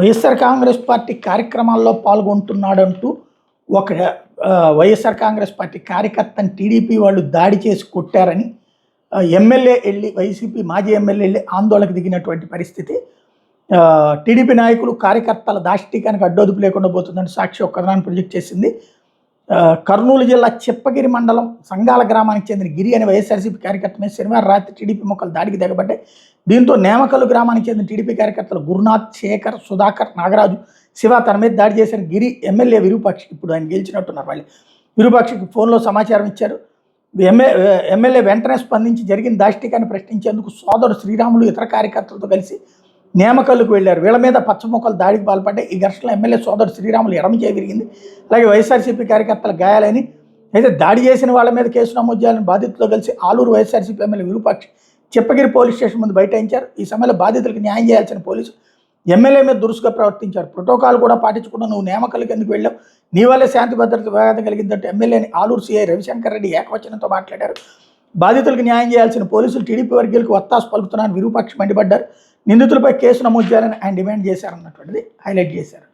YSR Congress party కార్యక్రమాల్లో పాల్గొంటున్నాడంటూ ఒక YSR Congress party కార్యకర్తని TDP వాళ్ళు దాడి చేసి కొట్టారని ఎమ్మెల్యే వెళ్ళి వైసీపీ మాజీ ఎమ్మెల్యే వెళ్ళి ఆందోళనకు దిగినటువంటి పరిస్థితి. టీడీపీ నాయకులు కార్యకర్తల దాష్టీకానికి అడ్డొదుపు లేకుండా పోతుందని సాక్షి ఒక కథనాన్ని ప్రొజెక్ట్ చేసింది. కర్నూలు జిల్లా చిప్పగిరి మండలం సంగాల గ్రామానికి చెందిన గిరి అనే వైఎస్ఆర్సీపీ కార్యకర్త మీద శనివారం రాత్రి టీడీపీ మొక్కలు దాడికి దిగబడ్డాయి. దీంతో నేమకల్లు గ్రామానికి చెందిన టీడీపీ కార్యకర్తలు గురునాథ్, శేఖర్, సుధాకర్, నాగరాజు, శివ తన మీద దాడి చేసిన గిరి ఎమ్మెల్యే విరూపాక్షికి, ఇప్పుడు ఆయన గెలిచినట్టున్నారు వాళ్ళు, విరూపాక్షికి ఫోన్లో సమాచారం ఇచ్చారు. ఎమ్మెల్యే వెంటనే స్పందించి జరిగిన దాష్టికాన్ని ప్రశ్నించేందుకు సోదరుడు శ్రీరాములు ఇతర కార్యకర్తలతో కలిసి నేమకల్లుకు వెళ్లారు. వీళ్ళ మీద పచ్చమొక్కలు దాడికి పాల్పడ్డాయి. ఈ ఘర్షణలో ఎమ్మెల్యే సోదరుడు శ్రీరాములు ఎడమ చేయి విరిగింది. అలాగే వైఎస్ఆర్సీపీ కార్యకర్తల గాయాలని, అయితే దాడి చేసిన వాళ్ళ మీద కేసు నమోదు చేయాలని బాధితులతో కలిసి Aluru YSRCP MLA Virupakshi Chippagiri police station ముందు బైఠాయించారు. ఈ సమయంలో బాధితులకు న్యాయం చేయాల్సిన పోలీసు ఎమ్మెల్యే మీద దురుసుగా ప్రవర్తించారు. ప్రోటోకాల్ కూడా పాటించకుండా నువ్వు నేమకల్లుకి ఎందుకు వెళ్ళావు, నీ వల్లే శాంతి భద్రత వివాదం కలిగిందంటే ఎమ్మెల్యేని ఆలూరు సీఐ రవిశంకర్ రెడ్డి ఏకవచనంతో మాట్లాడారు. బాధితులకు న్యాయం చేయాల్సిన పోలీసులు టీడీపీ వర్గీయులకు ఒత్తాసు పలుకుతున్నారని విరూపాక్షి మండిపడ్డారు. నిందితులపై కేసు నమోదు చేయాలని ఆయన డిమాండ్ చేశారన్నటువంటిది హైలైట్ చేశారు.